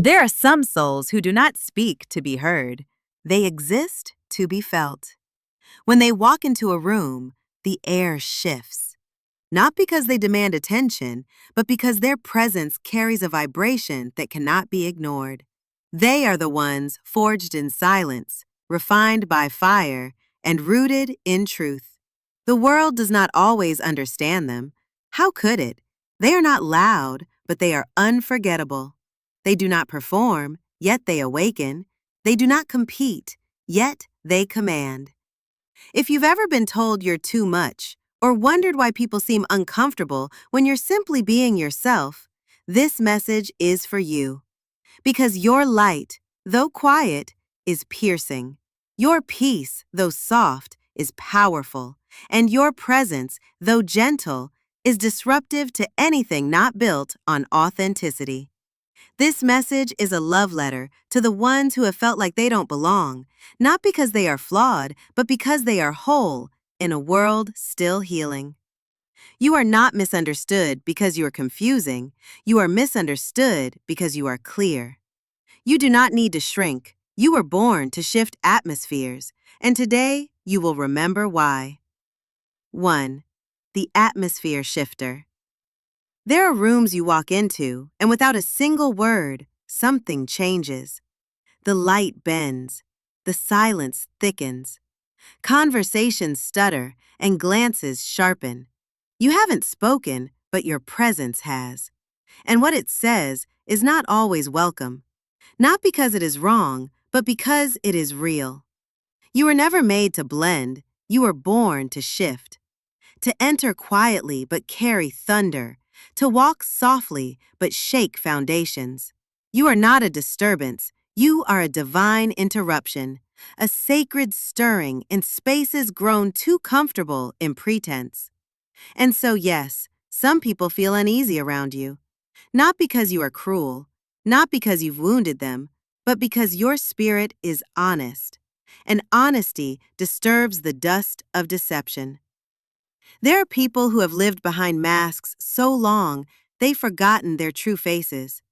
There are some souls who do not speak to be heard. They exist to be felt. When they walk into a room, the air shifts. Not because they demand attention, but because their presence carries a vibration that cannot be ignored. They are the ones forged in silence, refined by fire, and rooted in truth. The world does not always understand them. How could it? They are not loud, but they are unforgettable. They do not perform, yet they awaken. They do not compete, yet they command. If you've ever been told you're too much, or wondered why people seem uncomfortable when you're simply being yourself, this message is for you. Because your light, though quiet, is piercing. Your peace, though soft, is powerful. And your presence, though gentle, is disruptive to anything not built on authenticity. This message is a love letter to the ones who have felt like they don't belong, not because they are flawed, but because they are whole in a world still healing. You are not misunderstood because you are confusing. You are misunderstood because you are clear. You do not need to shrink. You were born to shift atmospheres, and today you will remember why. 1. The atmosphere shifter. There are rooms you walk into, and without a single word, something changes. The light bends. The silence thickens. Conversations stutter, and glances sharpen. You haven't spoken, but your presence has. And what it says is not always welcome. Not because it is wrong, but because it is real. You were never made to blend. You were born to shift. To enter quietly but carry thunder. To walk softly but shake foundations. You are not a disturbance. You are a divine interruption, a sacred stirring in spaces grown too comfortable in pretense. And so, yes, some people feel uneasy around you. Not because you are cruel, not because you've wounded them, but because your spirit is honest. And honesty disturbs the dust of deception. There are people who have lived behind masks so long, they've forgotten their true faces.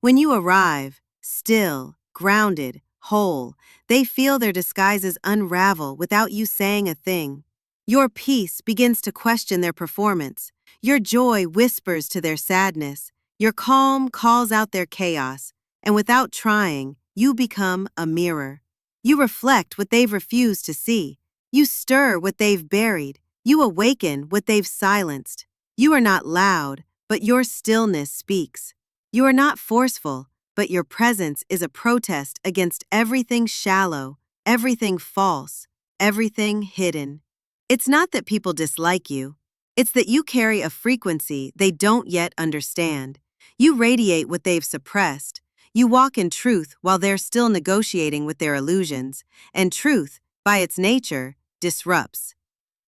When you arrive, still, grounded, whole, they feel their disguises unravel without you saying a thing. Your peace begins to question their performance. Your joy whispers to their sadness. Your calm calls out their chaos. And without trying, you become a mirror. You reflect what they've refused to see. You stir what they've buried. You awaken what they've silenced. You are not loud, but your stillness speaks. You are not forceful, but your presence is a protest against everything shallow, everything false, everything hidden. It's not that people dislike you. It's that you carry a frequency they don't yet understand. You radiate what they've suppressed. You walk in truth while they're still negotiating with their illusions. And truth, by its nature, disrupts.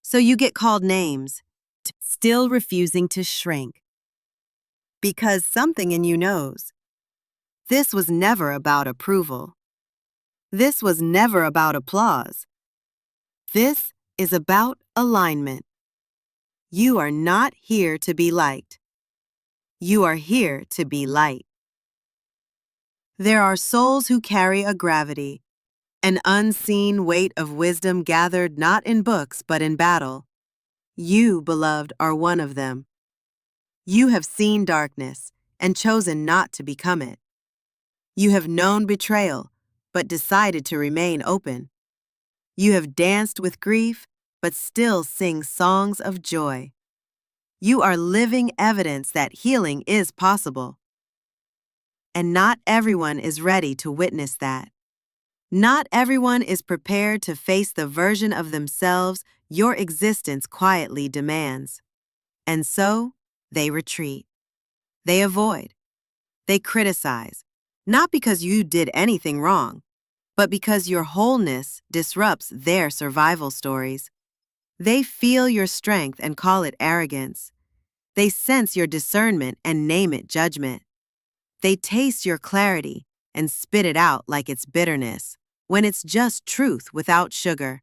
So you get called names, still refusing to shrink. Because something in you knows. This was never about approval. This was never about applause. This is about alignment. You are not here to be liked. You are here to be light. There are souls who carry a gravity, an unseen weight of wisdom gathered not in books but in battle. You, beloved, are one of them. You have seen darkness and chosen not to become it. You have known betrayal, but decided to remain open. You have danced with grief, but still sing songs of joy. You are living evidence that healing is possible. And not everyone is ready to witness that. Not everyone is prepared to face the version of themselves your existence quietly demands. And so, they retreat. They avoid. They criticize, not because you did anything wrong, but because your wholeness disrupts their survival stories. They feel your strength and call it arrogance. They sense your discernment and name it judgment. They taste your clarity and spit it out like it's bitterness, when it's just truth without sugar.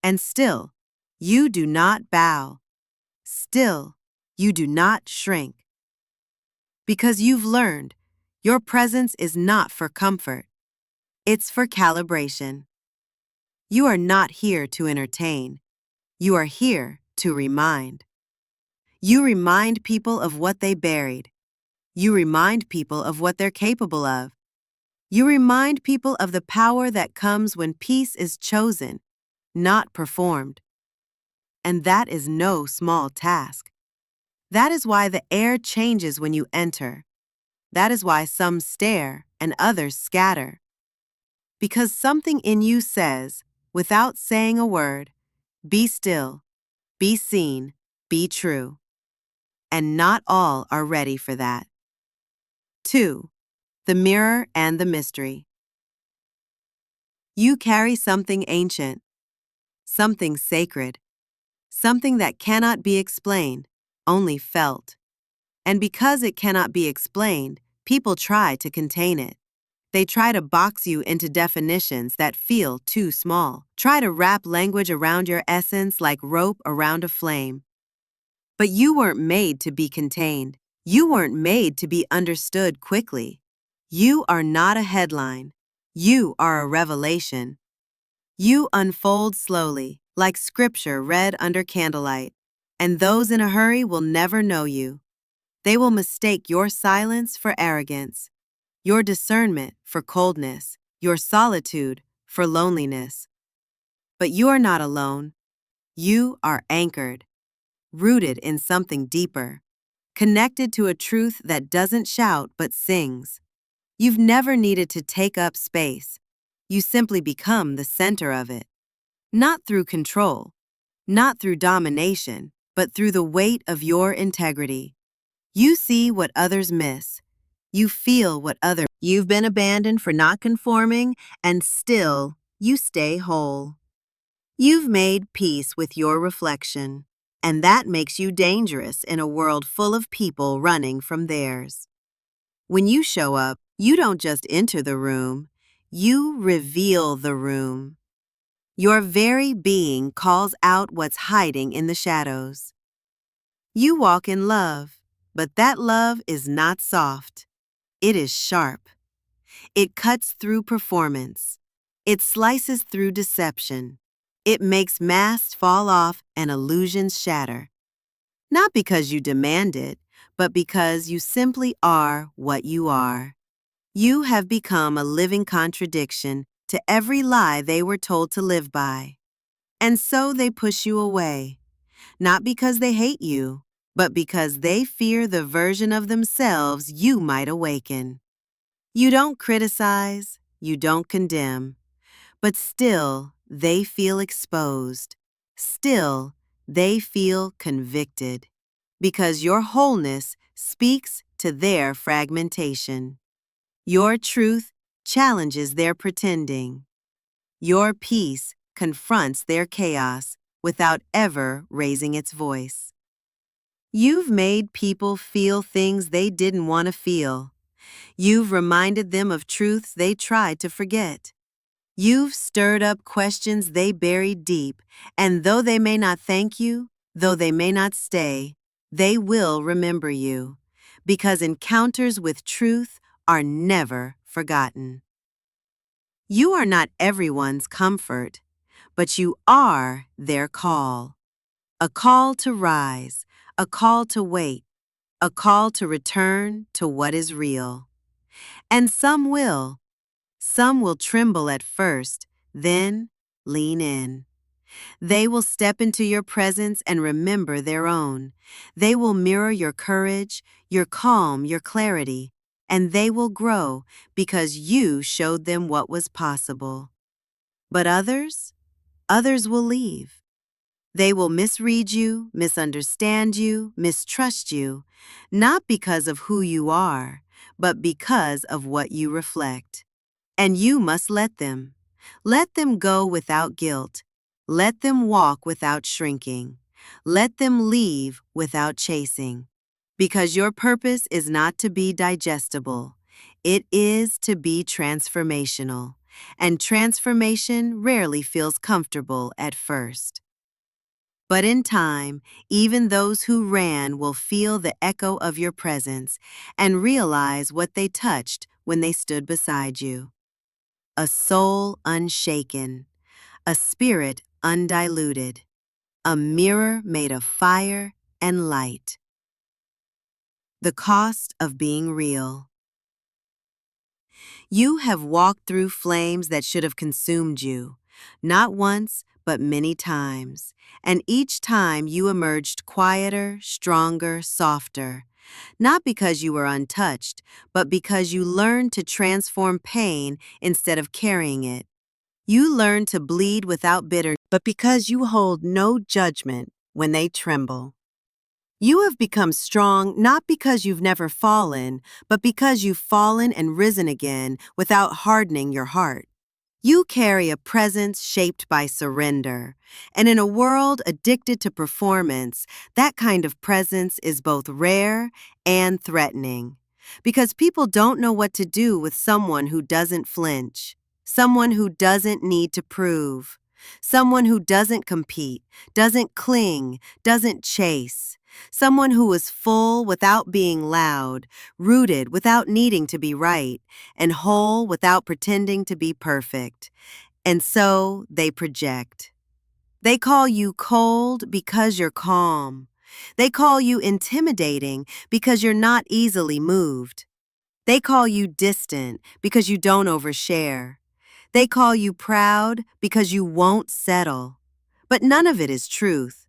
And still, you do not bow. Still, you do not shrink. Because you've learned, Your presence is not for comfort. It's for calibration. You are not here to entertain. You are here to remind. You remind people of what they buried. You remind people of what they're capable of. You remind people of the power that comes when peace is chosen, not performed. And that is no small task. That is why the air changes when you enter. That is why some stare and others scatter. Because something in you says, without saying a word, be still, be seen, be true. And not all are ready for that. 2. The mirror and the mystery. You carry something ancient, something sacred, something that cannot be explained, only felt. And because it cannot be explained, people try to contain it. They try to box you into definitions that feel too small. Try to wrap language around your essence like rope around a flame. But you weren't made to be contained. You weren't made to be understood quickly. You are not a headline. You are a revelation. You unfold slowly, like scripture read under candlelight, and those in a hurry will never know you. They will mistake your silence for arrogance, your discernment for coldness, your solitude for loneliness. But you are not alone. You are anchored, rooted in something deeper, connected to a truth that doesn't shout but sings. You've never needed to take up space. You simply become the center of it. Not through control, not through domination, but through the weight of your integrity. You see what others miss. You feel what others. You've been abandoned for not conforming, and still you stay whole. You've made peace with your reflection, and that makes you dangerous in a world full of people running from theirs. When you show up, you don't just enter the room, you reveal the room. Your very being calls out what's hiding in the shadows. You walk in love, but that love is not soft. It is sharp. It cuts through performance. It slices through deception. It makes masks fall off and illusions shatter. Not because you demand it, but because you simply are what you are. You have become a living contradiction to every lie they were told to live by. And so they push you away, not because they hate you, but because they fear the version of themselves you might awaken. You don't criticize, you don't condemn, but still they feel exposed. Still they feel convicted, because your wholeness speaks to their fragmentation. Your truth challenges their pretending. Your peace confronts their chaos without ever raising its voice. You've made people feel things they didn't want to feel. You've reminded them of truths they tried to forget. You've stirred up questions they buried deep, and though they may not thank you, though they may not stay, they will remember you, because encounters with truth are never forgotten. You are not everyone's comfort, but you are their call. A call to rise, a call to wait, a call to return to what is real. And some will. Some will tremble at first, then lean in. They will step into your presence and remember their own. They will mirror your courage, your calm, your clarity, and they will grow because you showed them what was possible. But others will leave. They will misread you, misunderstand you, mistrust you, not because of who you are, but because of what you reflect. And you must let them. Let them go without guilt. Let them walk without shrinking. Let them leave without chasing. Because your purpose is not to be digestible. It is to be transformational. And transformation rarely feels comfortable at first. But in time, even those who ran will feel the echo of your presence and realize what they touched when they stood beside you. A soul unshaken, a spirit undiluted, a mirror made of fire and light. The cost of being real. You have walked through flames that should have consumed you, not once, but many times, and each time you emerged quieter, stronger, softer, not because you were untouched, but because you learned to transform pain instead of carrying it. You learned to bleed without bitterness, but because you hold no judgment when they tremble. You have become strong not because you've never fallen, but because you've fallen and risen again without hardening your heart. You carry a presence shaped by surrender, and in a world addicted to performance, that kind of presence is both rare and threatening. Because people don't know what to do with someone who doesn't flinch, someone who doesn't need to prove, someone who doesn't compete, doesn't cling, doesn't chase. Someone who is full without being loud, rooted without needing to be right, and whole without pretending to be perfect. And so they project. They call you cold because you're calm. They call you intimidating because you're not easily moved. They call you distant because you don't overshare. They call you proud because you won't settle. But none of it is truth.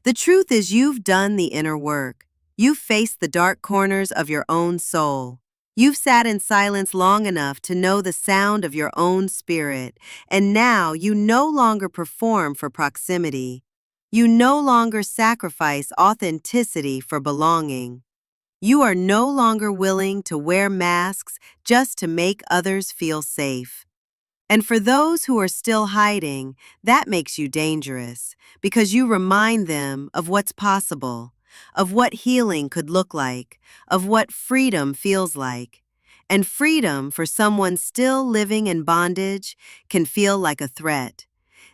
The truth is you've done the inner work. You've faced the dark corners of your own soul. You've sat in silence long enough to know the sound of your own spirit, and now you no longer perform for proximity. You no longer sacrifice authenticity for belonging. You are no longer willing to wear masks just to make others feel safe. And for those who are still hiding, that makes you dangerous because you remind them of what's possible, of what healing could look like, of what freedom feels like. And freedom for someone still living in bondage can feel like a threat.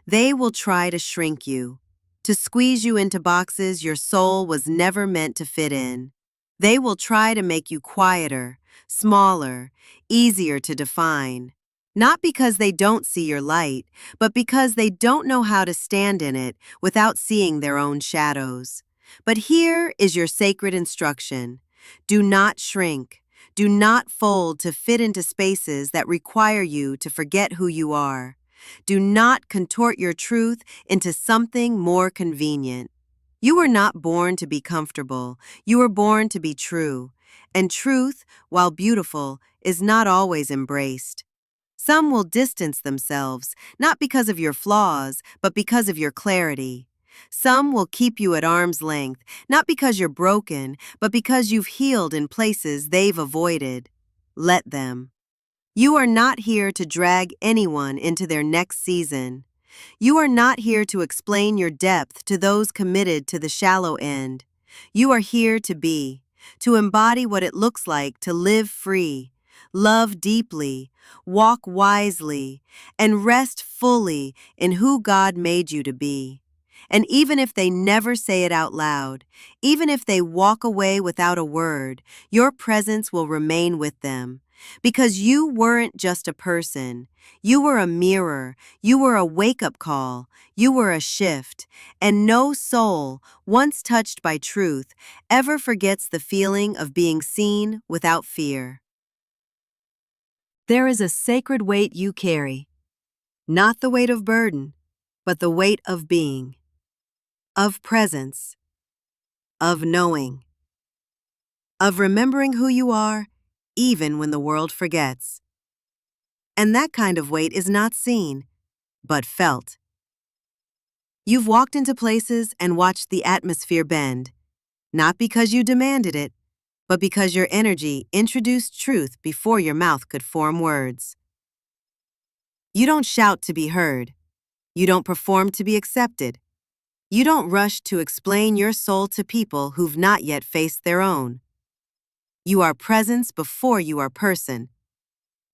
They will try to shrink you, to squeeze you into boxes your soul was never meant to fit in. They will try to make you quieter, smaller, easier to define. Not because they don't see your light, but because they don't know how to stand in it without seeing their own shadows. But here is your sacred instruction. Do not shrink. Do not fold to fit into spaces that require you to forget who you are. Do not contort your truth into something more convenient. You were not born to be comfortable. You were born to be true. And truth, while beautiful, is not always embraced. Some will distance themselves, not because of your flaws, but because of your clarity. Some will keep you at arm's length, not because you're broken, but because you've healed in places they've avoided. Let them. You are not here to drag anyone into their next season. You are not here to explain your depth to those committed to the shallow end. You are here to embody what it looks like to live free, love deeply, walk wisely, and rest fully in who God made you to be. And even if they never say it out loud, even if they walk away without a word, your presence will remain with them. Because you weren't just a person. You were a mirror. You were a wake-up call. You were a shift. And no soul, once touched by truth, ever forgets the feeling of being seen without fear. There is a sacred weight you carry. Not the weight of burden, but the weight of being, of presence, of knowing, of remembering who you are, even when the world forgets. And that kind of weight is not seen, but felt. You've walked into places and watched the atmosphere bend, not because you demanded it, but because your energy introduced truth before your mouth could form words. You don't shout to be heard. You don't perform to be accepted. You don't rush to explain your soul to people who've not yet faced their own. You are presence before you are person.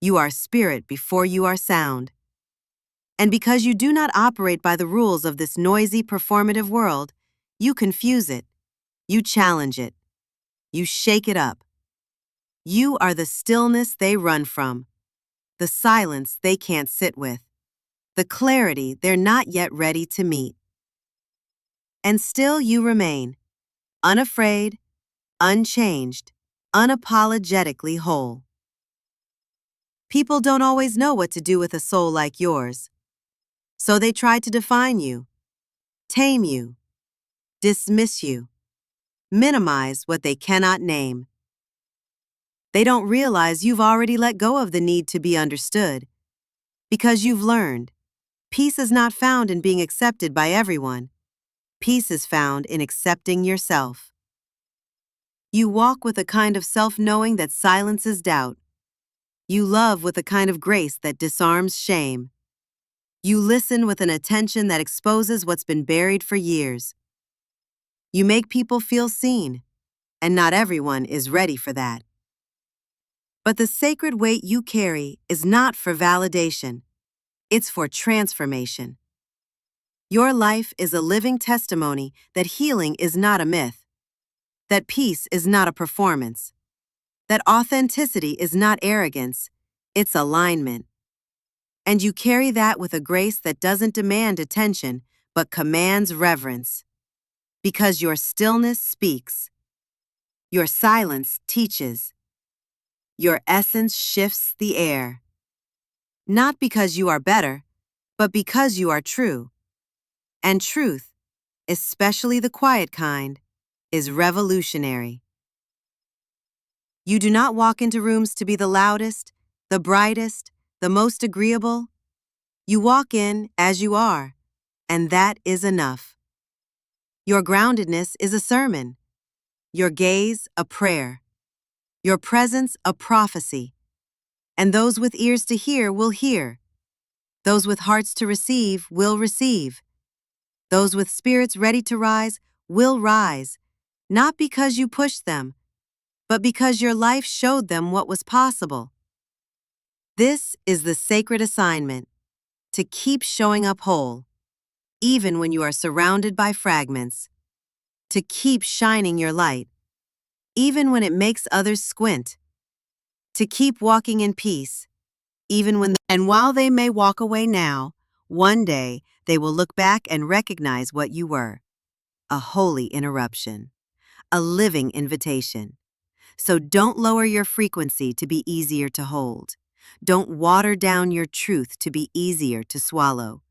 You are spirit before you are sound. And because you do not operate by the rules of this noisy, performative world, You confuse it. You challenge it. You shake it up. You are the stillness they run from, the silence they can't sit with, the clarity they're not yet ready to meet. And still you remain, unafraid, unchanged, unapologetically whole. People don't always know what to do with a soul like yours, so they try to define you, tame you, dismiss you, minimize what they cannot name. They don't realize you've already let go of the need to be understood, because you've learned peace is not found in being accepted by everyone. Peace is found in accepting yourself. You walk with a kind of self-knowing that silences doubt. You love with a kind of grace that disarms shame. You listen with an attention that exposes what's been buried for years. You make people feel seen, and not everyone is ready for that. But the sacred weight you carry is not for validation. It's for transformation. Your life is a living testimony that healing is not a myth, that peace is not a performance, that authenticity is not arrogance, it's alignment. And you carry that with a grace that doesn't demand attention, but commands reverence. Because your stillness speaks, your silence teaches, your essence shifts the air. Not because you are better, but because you are true. And truth, especially the quiet kind, is revolutionary. You do not walk into rooms to be the loudest, the brightest, the most agreeable. You walk in as you are, and that is enough. Your groundedness is a sermon, your gaze a prayer, your presence a prophecy. And those with ears to hear will hear. Those with hearts to receive will receive. Those with spirits ready to rise will rise, not because you pushed them, but because your life showed them what was possible. This is the sacred assignment, to keep showing up whole, even when you are surrounded by fragments, to keep shining your light, even when it makes others squint, to keep walking in peace, even when and while they may walk away now, one day they will look back and recognize what you were, a holy interruption, a living invitation. So don't lower your frequency to be easier to hold. Don't water down your truth to be easier to swallow.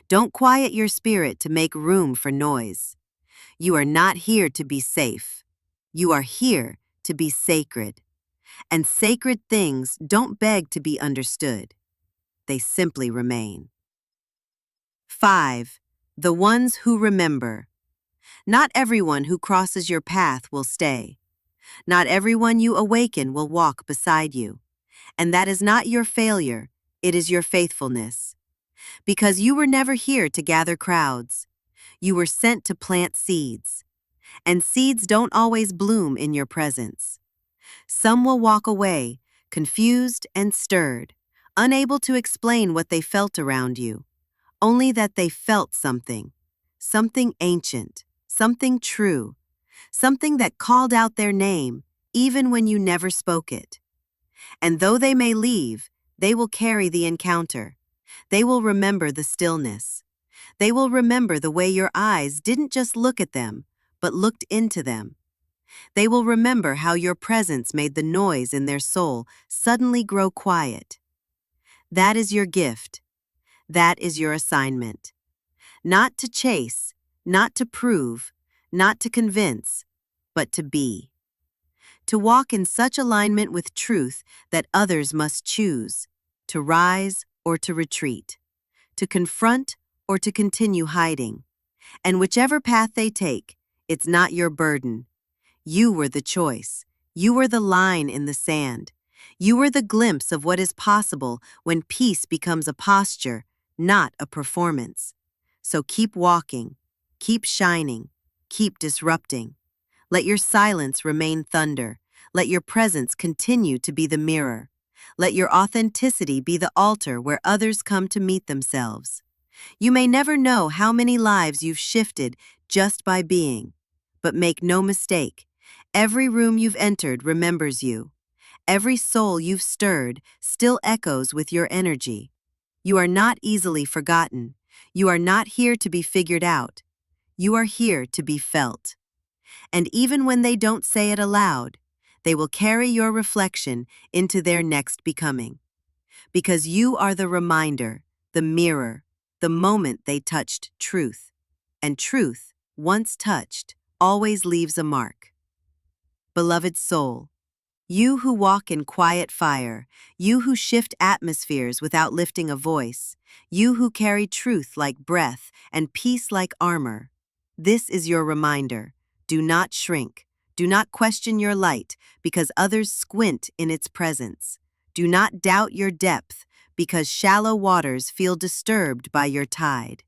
Don't quiet your spirit to make room for noise. You are not here to be safe. You are here to be sacred. And sacred things don't beg to be understood. They simply remain. 5. The ones who remember. Not everyone who crosses your path will stay. Not everyone you awaken will walk beside you. And that is not your failure, it is your faithfulness. Because you were never here to gather crowds. You were sent to plant seeds. And seeds don't always bloom in your presence. Some will walk away, confused and stirred, unable to explain what they felt around you, only that they felt something ancient, something true, something that called out their name, even when you never spoke it. And though they may leave, they will carry the encounter. They will remember the stillness. They will remember the way your eyes didn't just look at them, but looked into them. They will remember how your presence made the noise in their soul suddenly grow quiet. That is your gift. That is your assignment. Not to chase, not to prove, not to convince, but to be. To walk in such alignment with truth that others must choose, to rise or to retreat, to confront or to continue hiding. And whichever path they take, it's not your burden. You were the choice. You were the line in the sand. You were the glimpse of what is possible when peace becomes a posture, not a performance. So keep walking, keep shining, keep disrupting. Let your silence remain thunder. Let your presence continue to be the mirror. Let your authenticity be the altar where others come to meet themselves. You may never know how many lives you've shifted just by being. But make no mistake, every room you've entered remembers you. Every soul you've stirred still echoes with your energy. You are not easily forgotten. You are not here to be figured out. You are here to be felt. And even when they don't say it aloud, they will carry your reflection into their next becoming. Because you are the reminder, the mirror, the moment they touched truth. And truth, once touched, always leaves a mark. Beloved soul, you who walk in quiet fire, you who shift atmospheres without lifting a voice, you who carry truth like breath and peace like armor, this is your reminder. Do not shrink. Do not question your light because others squint in its presence. Do not doubt your depth because shallow waters feel disturbed by your tide.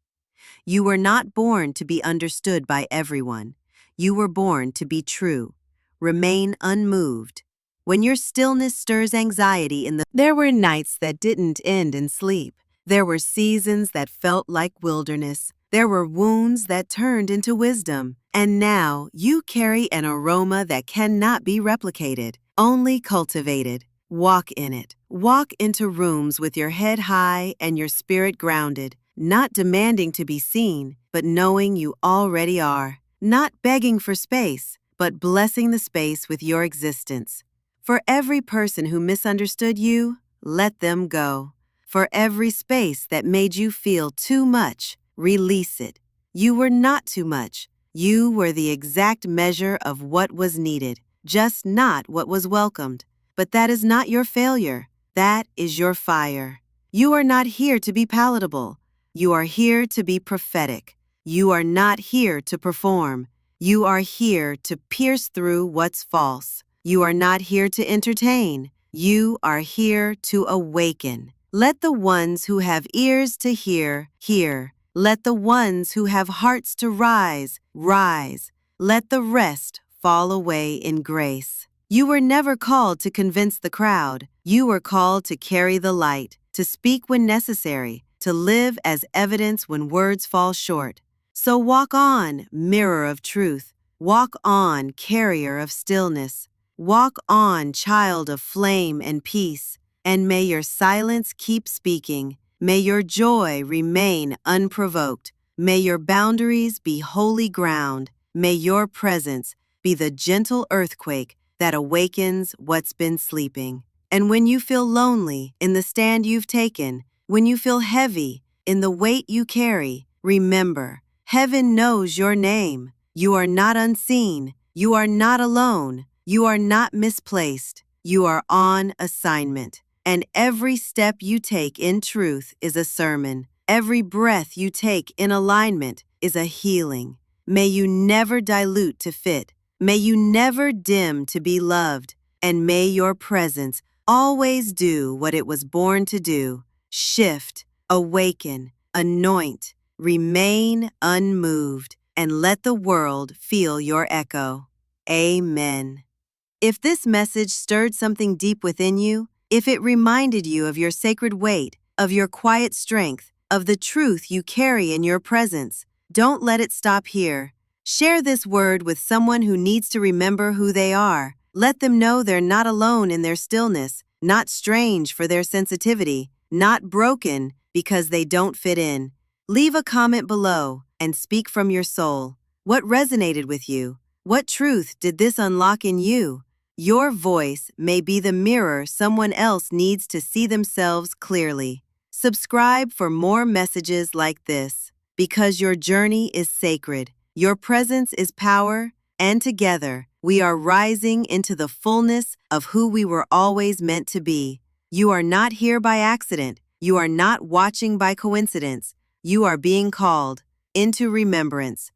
You were not born to be understood by everyone. You were born to be true. Remain unmoved. When your stillness stirs anxiety There were nights that didn't end in sleep. There were seasons that felt like wilderness. There were wounds that turned into wisdom. And now you carry an aroma that cannot be replicated, only cultivated. Walk in it. Walk into rooms with your head high and your spirit grounded, not demanding to be seen, but knowing you already are. Not begging for space, but blessing the space with your existence. For every person who misunderstood you, let them go. For every space that made you feel too much, release it. You were not too much. You were the exact measure of what was needed, just not what was welcomed. But that is not your failure. That is your fire. You are not here to be palatable. You are here to be prophetic. You are not here to perform. You are here to pierce through what's false. You are not here to entertain. You are here to awaken. Let the ones who have ears to hear, hear. Let the ones who have hearts to rise, rise. Let the rest fall away in grace. You were never called to convince the crowd. You were called to carry the light, to speak when necessary, to live as evidence when words fall short. So walk on, mirror of truth. Walk on, carrier of stillness. Walk on, child of flame and peace. And may your silence keep speaking. May your joy remain unprovoked. May your boundaries be holy ground. May your presence be the gentle earthquake that awakens what's been sleeping. And when you feel lonely in the stand you've taken, when you feel heavy in the weight you carry, remember, heaven knows your name. You are not unseen. You are not alone. You are not misplaced. You are on assignment. And every step you take in truth is a sermon. Every breath you take in alignment is a healing. May you never dilute to fit. May you never dim to be loved. And may your presence always do what it was born to do. Shift, awaken, anoint, remain unmoved, and let the world feel your echo. Amen. If this message stirred something deep within you, if it reminded you of your sacred weight, of your quiet strength, of the truth you carry in your presence, don't let it stop here. Share this word with someone who needs to remember who they are. Let them know they're not alone in their stillness, not strange for their sensitivity, not broken because they don't fit in. Leave a comment below and speak from your soul. What resonated with you? What truth did this unlock in you? Your voice may be the mirror someone else needs to see themselves clearly. Subscribe for more messages like this, because your journey is sacred, your presence is power, and together we are rising into the fullness of who we were always meant to be. You are not here by accident. You are not watching by coincidence. You are being called into remembrance.